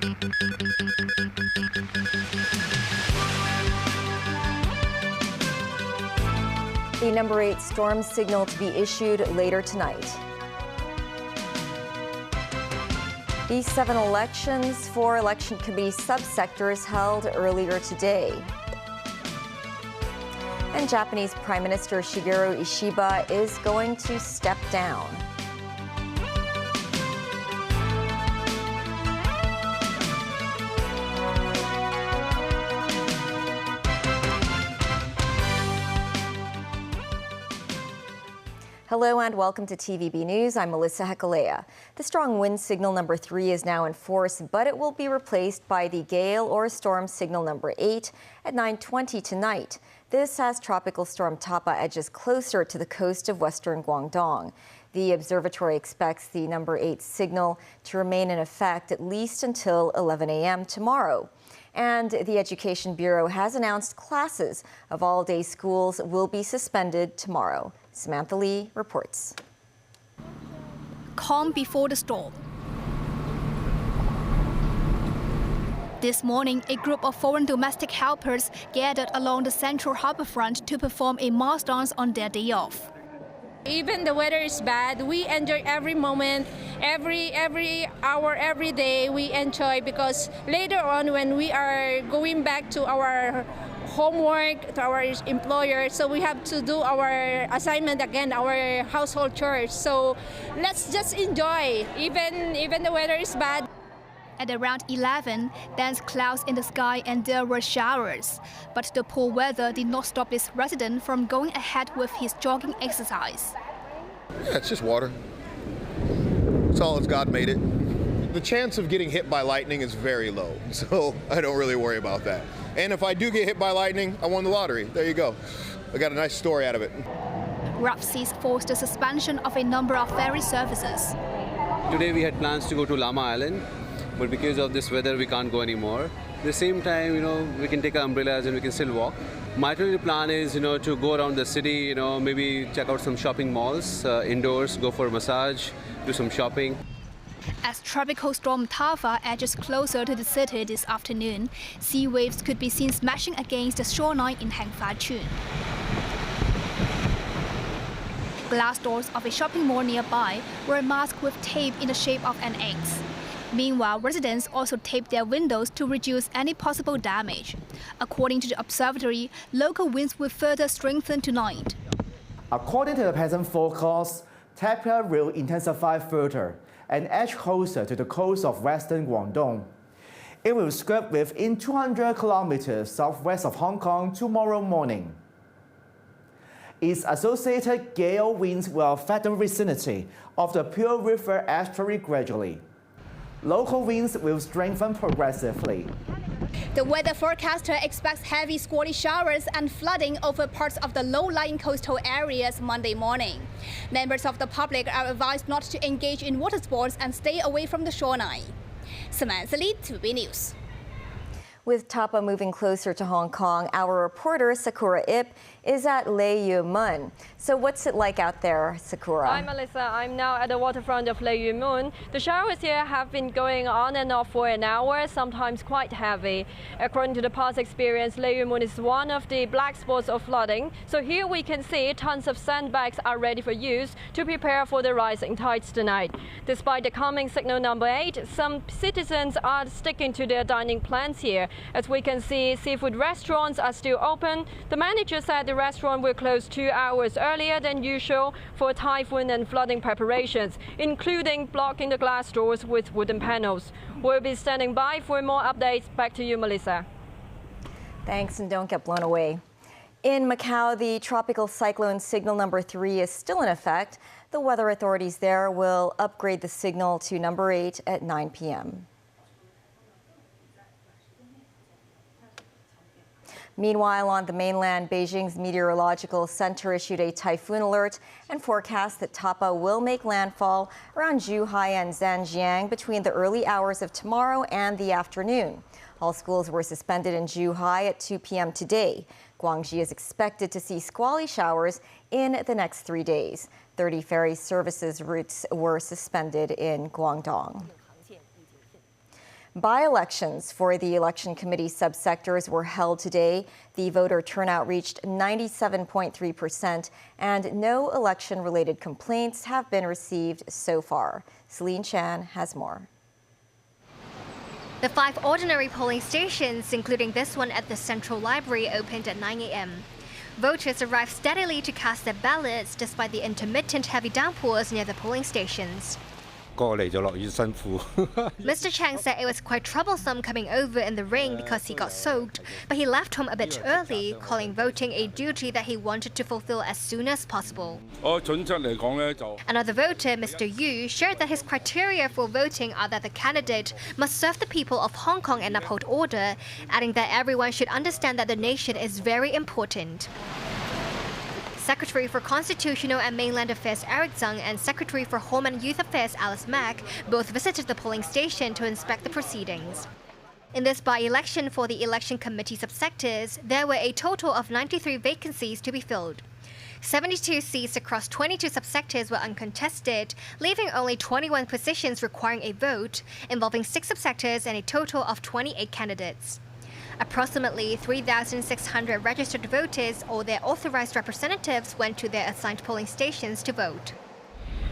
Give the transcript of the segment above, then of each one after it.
The number 8 storm signal to be issued later tonight. The 7 elections for election committee subsectors held earlier today. And Japanese Prime Minister Shigeru Ishiba is going to step down. Hello and welcome to TVB News. I'm Melissa Hekalea. The strong wind signal number 3 is now in force, but it will be replaced by the gale or storm signal number 8 at 9:20 tonight. This as Tropical Storm Tapa edges closer to the coast of western Guangdong. The observatory expects the number 8 signal to remain in effect at least until 11 a.m. tomorrow. And the Education Bureau has announced classes of all-day schools will be suspended tomorrow. Samantha Lee reports. Calm before the storm. This morning, a group of foreign domestic helpers gathered along the central harbourfront to perform a mass dance on their day off. Even the weather is bad, we enjoy every moment, every hour, every day we enjoy, because later on when we are going back to our homework, to our employer, so we have to do our assignment again, our household chores. So let's just enjoy, even the weather is bad. At around 11, dense clouds in the sky and there were showers. But the poor weather did not stop this resident from going ahead with his jogging exercise. Yeah, it's just water. It's all as God made it. The chance of getting hit by lightning is very low, so I don't really worry about that. And if I do get hit by lightning, I won the lottery. There you go. I got a nice story out of it. Rough seas forced the suspension of a number of ferry services. Today we had plans to go to Lama Island, but because of this weather we can't go anymore. At the same time, we can take our umbrellas and we can still walk. My total plan is, to go around the city, maybe check out some shopping malls, indoors, go for a massage, do some shopping. As Tropical Storm Tapa edges closer to the city this afternoon, sea waves could be seen smashing against the shoreline in Hang Fa Chun. Glass doors of a shopping mall nearby were masked with tape in the shape of an X. Meanwhile, residents also taped their windows to reduce any possible damage. According to the observatory, local winds will further strengthen tonight. According to the present forecast, Tapa will intensify further and edge closer to the coast of western Guangdong. It will skirt within 200 kilometers southwest of Hong Kong tomorrow morning. Its associated gale winds will affect the vicinity of the Pearl River estuary gradually. Local winds will strengthen progressively. The weather forecaster expects heavy squally showers and flooding over parts of the low-lying coastal areas Monday morning. Members of the public are advised not to engage in water sports and stay away from the shoreline. Samantha Lee, TVB News. With Tapa moving closer to Hong Kong, our reporter Sakura Ip is at Lei Yue Mun. So what's it like out there, Sakura? Hi Melissa, I'm now at the waterfront of Lei Yue Mun. The showers here have been going on and off for an hour, sometimes quite heavy. According to the past experience, Lei Yue Mun is one of the black spots of flooding. So here we can see tons of sandbags are ready for use to prepare for the rising tides tonight. Despite the calming signal number 8, some citizens are sticking to their dining plans here. As we can see, seafood restaurants are still open. The manager said the restaurant will close 2 hours earlier than usual for typhoon and flooding preparations, including blocking the glass doors with wooden panels. We'll be standing by for more updates. Back to you, Melissa. Thanks, and don't get blown away. In Macau, the tropical cyclone signal number 3 is still in effect. The weather authorities there will upgrade the signal to number 8 at 9 p.m. Meanwhile, on the mainland, Beijing's meteorological center issued a typhoon alert and forecast that Tapa will make landfall around Zhuhai and Zhanjiang between the early hours of tomorrow and the afternoon. All schools were suspended in Zhuhai at 2 p.m. today. Guangxi is expected to see squally showers in the next 3 days. 30 ferry services routes were suspended in Guangdong. By-elections for the election committee subsectors were held today. The voter turnout reached 97.3%, and no election-related complaints have been received so far. Celine Chan has more. The 5 ordinary polling stations, including this one at the Central Library, opened at 9 a.m. Voters arrived steadily to cast their ballots despite the intermittent heavy downpours near the polling stations. Mr. Chang said it was quite troublesome coming over in the rain because he got soaked, but he left home a bit early, calling voting a duty that he wanted to fulfill as soon as possible. Another voter, Mr. Yu, shared that his criteria for voting are that the candidate must serve the people of Hong Kong and uphold order, adding that everyone should understand that the nation is very important. Secretary for Constitutional and Mainland Affairs Eric Tsang and Secretary for Home and Youth Affairs Alice Mack both visited the polling station to inspect the proceedings. In this by-election for the election committee subsectors, there were a total of 93 vacancies to be filled. 72 seats across 22 subsectors were uncontested, leaving only 21 positions requiring a vote, involving 6 subsectors and a total of 28 candidates. Approximately 3,600 registered voters or their authorized representatives went to their assigned polling stations to vote.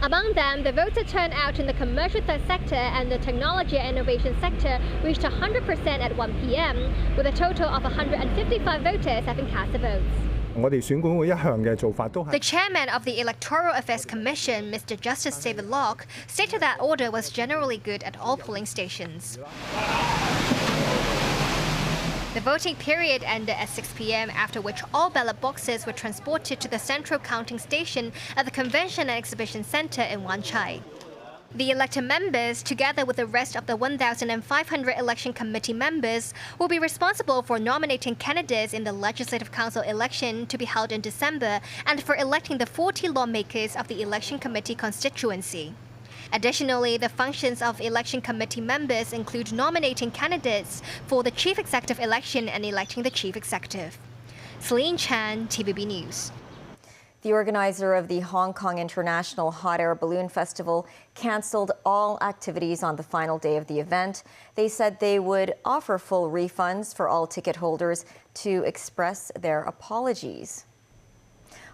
Among them, the voter turnout in the commercial third sector and the technology and innovation sector reached 100% at 1 p.m., with a total of 155 voters having cast their votes. The chairman of the Electoral Affairs Commission, Mr. Justice David Locke, stated that order was generally good at all polling stations. The voting period ended at 6 p.m., after which all ballot boxes were transported to the central counting station at the Convention and Exhibition Center in Wan Chai. The elected members, together with the rest of the 1,500 election committee members, will be responsible for nominating candidates in the Legislative Council election to be held in December and for electing the 40 lawmakers of the election committee constituency. Additionally, the functions of election committee members include nominating candidates for the chief executive election and electing the chief executive. Celine Chan, TVB News. The organizer of the Hong Kong International Hot Air Balloon Festival canceled all activities on the final day of the event. They said they would offer full refunds for all ticket holders to express their apologies.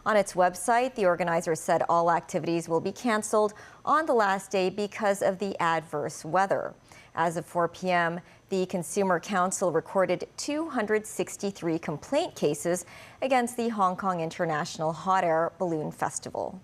On its website, the organizer said all activities will be canceled on the last day because of the adverse weather. As of 4 p.m., the Consumer Council recorded 263 complaint cases against the Hong Kong International Hot Air Balloon Festival.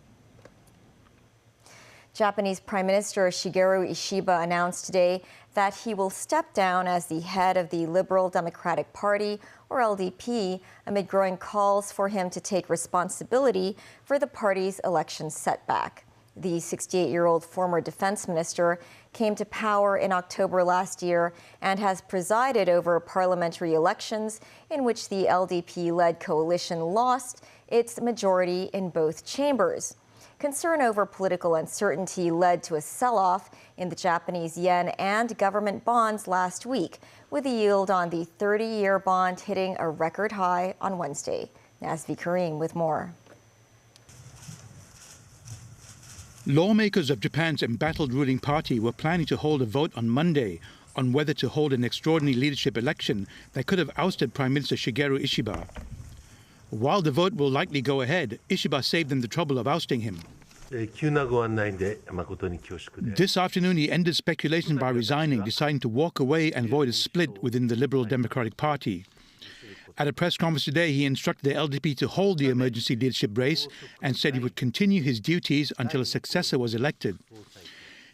Japanese Prime Minister Shigeru Ishiba announced today that he will step down as the head of the Liberal Democratic Party, or LDP, amid growing calls for him to take responsibility for the party's election setback. The 68-year-old former defense minister came to power in October last year and has presided over parliamentary elections in which the LDP-led coalition lost its majority in both chambers. Concern over political uncertainty led to a sell-off in the Japanese yen and government bonds last week, with the yield on the 30-year bond hitting a record high on Wednesday. Nazvi Karim with more. Lawmakers of Japan's embattled ruling party were planning to hold a vote on Monday on whether to hold an extraordinary leadership election that could have ousted Prime Minister Shigeru Ishiba. While the vote will likely go ahead, Ishiba saved them the trouble of ousting him. This afternoon, he ended speculation by resigning, deciding to walk away and avoid a split within the Liberal Democratic Party. At a press conference today, he instructed the LDP to hold the emergency leadership race and said he would continue his duties until a successor was elected.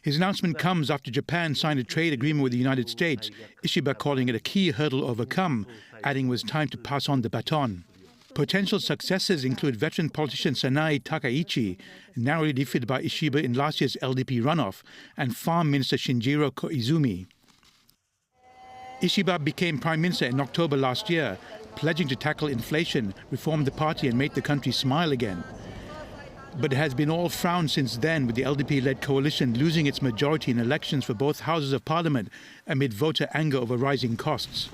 His announcement comes after Japan signed a trade agreement with the United States, Ishiba calling it a key hurdle overcome, adding it was time to pass on the baton. Potential successors include veteran politician Sanae Takaichi, narrowly defeated by Ishiba in last year's LDP runoff, and Farm Minister Shinjiro Koizumi. Ishiba became Prime Minister in October last year, pledging to tackle inflation, reform the party and make the country smile again. But it has been all frown since then, with the LDP-led coalition losing its majority in elections for both houses of parliament amid voter anger over rising costs.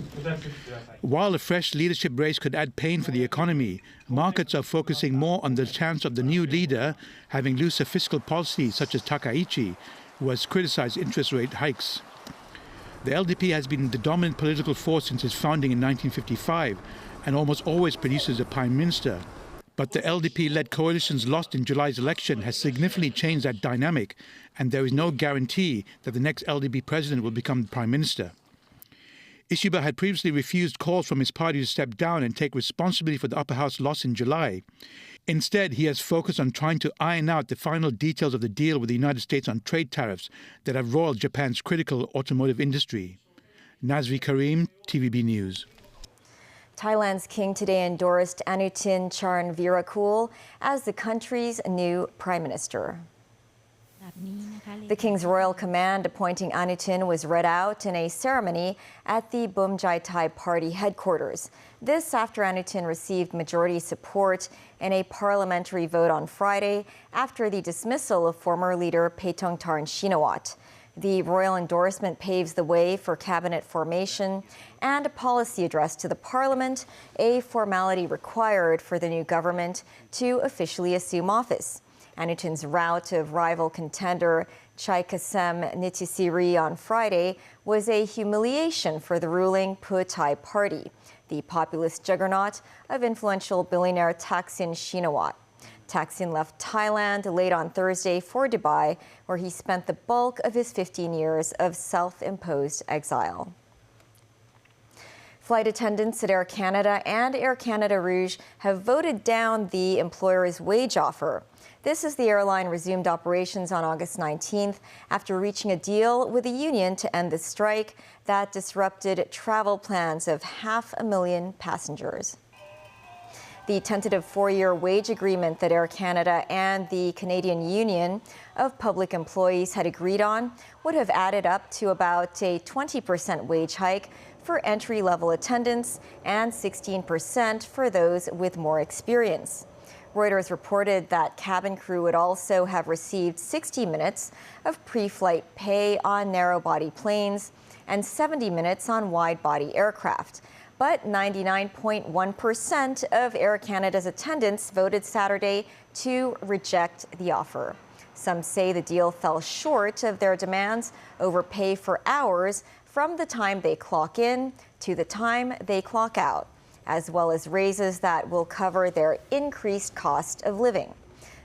While a fresh leadership race could add pain for the economy, markets are focusing more on the chance of the new leader having looser fiscal policies, such as Takaichi, who has criticized interest rate hikes. The LDP has been the dominant political force since its founding in 1955 and almost always produces a prime minister. But the LDP-led coalition's loss in July's election has significantly changed that dynamic, and there is no guarantee that the next LDP president will become the prime minister. Ishiba had previously refused calls from his party to step down and take responsibility for the upper house loss in July. Instead, he has focused on trying to iron out the final details of the deal with the United States on trade tariffs that have roiled Japan's critical automotive industry. Nazri Karim, TVB News. Thailand's king today endorsed Anutin Charnvirakul as the country's new prime minister. The King's royal command appointing Anutin was read out in a ceremony at the Bumjai Thai party headquarters. This after Anutin received majority support in a parliamentary vote on Friday after the dismissal of former leader Paetongtarn Shinawat. The royal endorsement paves the way for cabinet formation and a policy address to the parliament, a formality required for the new government to officially assume office. Anutin's rout of rival contender Chaikasem Nitisiri on Friday was a humiliation for the ruling Pheu Thai party, the populist juggernaut of influential billionaire Thaksin Shinawat. Thaksin left Thailand late on Thursday for Dubai, where he spent the bulk of his 15 years of self-imposed exile. Flight attendants at Air Canada and Air Canada Rouge have voted down the employer's wage offer. This as the airline resumed operations on August 19th after reaching a deal with the union to end the strike that disrupted travel plans of 500,000 passengers. The tentative 4-year wage agreement that Air Canada and the Canadian Union of Public Employees had agreed on would have added up to about a 20% wage hike for entry-level attendants and 16% for those with more experience. Reuters reported that cabin crew would also have received 60 minutes of pre-flight pay on narrow-body planes and 70 minutes on wide-body aircraft. But 99.1% of Air Canada's attendants voted Saturday to reject the offer. Some say the deal fell short of their demands over pay for hours from the time they clock in to the time they clock out, as well as raises that will cover their increased cost of living.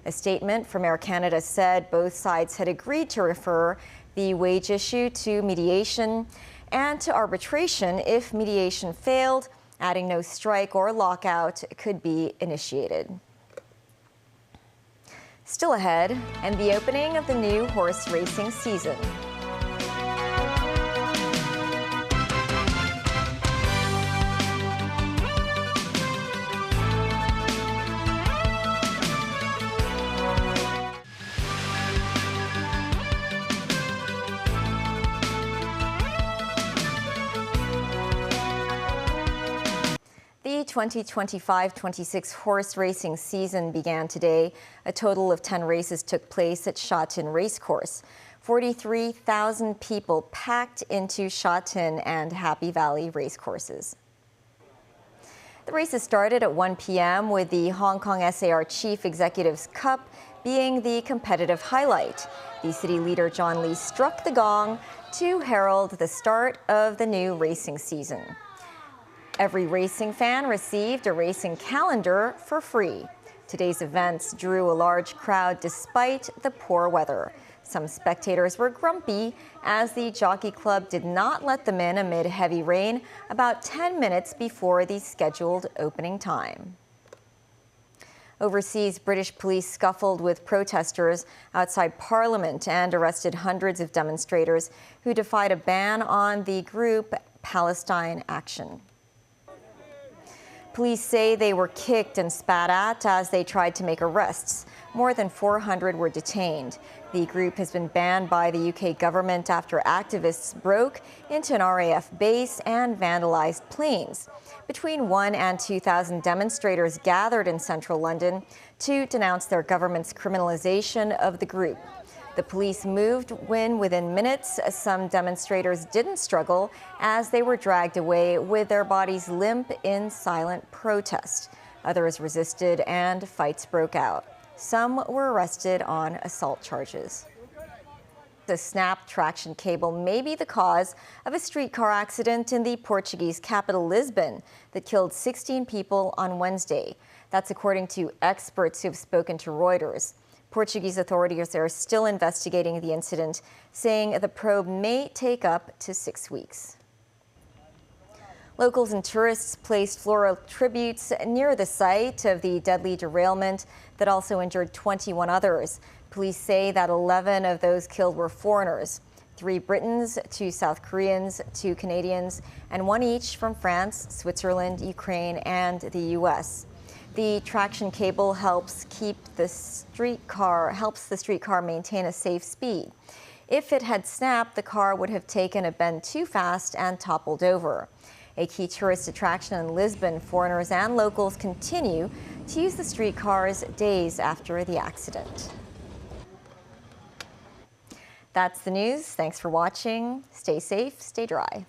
A statement from Air Canada said both sides had agreed to refer the wage issue to mediation and to arbitration if mediation failed, adding no strike or lockout could be initiated. Still ahead, and the opening of the new horse racing season. The 2025-26 horse racing season began today. A total of 10 races took place at Sha Tin Racecourse. 43,000 people packed into Sha Tin and Happy Valley racecourses. The races started at 1 p.m. with the Hong Kong SAR Chief Executives Cup being the competitive highlight. The city leader John Lee struck the gong to herald the start of the new racing season. Every racing fan received a racing calendar for free. Today's events drew a large crowd despite the poor weather. Some spectators were grumpy as the Jockey Club did not let them in amid heavy rain about 10 minutes before the scheduled opening time. Overseas, British police scuffled with protesters outside Parliament and arrested hundreds of demonstrators who defied a ban on the group Palestine Action. Police say they were kicked and spat at as they tried to make arrests. More than 400 were detained. The group has been banned by the UK government after activists broke into an RAF base and vandalized planes. Between 1,000 and 2,000 demonstrators gathered in central London to denounce their government's criminalization of the group. The police moved when within minutes, some demonstrators didn't struggle as they were dragged away with their bodies limp in silent protest. Others resisted and fights broke out. Some were arrested on assault charges. The snapped traction cable may be the cause of a streetcar accident in the Portuguese capital, Lisbon, that killed 16 people on Wednesday. That's according to experts who have spoken to Reuters. Portuguese authorities are still investigating the incident, saying the probe may take up to 6 weeks. Locals and tourists placed floral tributes near the site of the deadly derailment that also injured 21 others. Police say that 11 of those killed were foreigners, 3 Britons, 2 South Koreans, 2 Canadians, and 1 each from France, Switzerland, Ukraine, and the U.S. The traction cable helps the streetcar maintain a safe speed. If it had snapped, the car would have taken a bend too fast and toppled over. A key tourist attraction in Lisbon, foreigners and locals continue to use the streetcars days after the accident. That's the news. Thanks for watching. Stay safe, stay dry.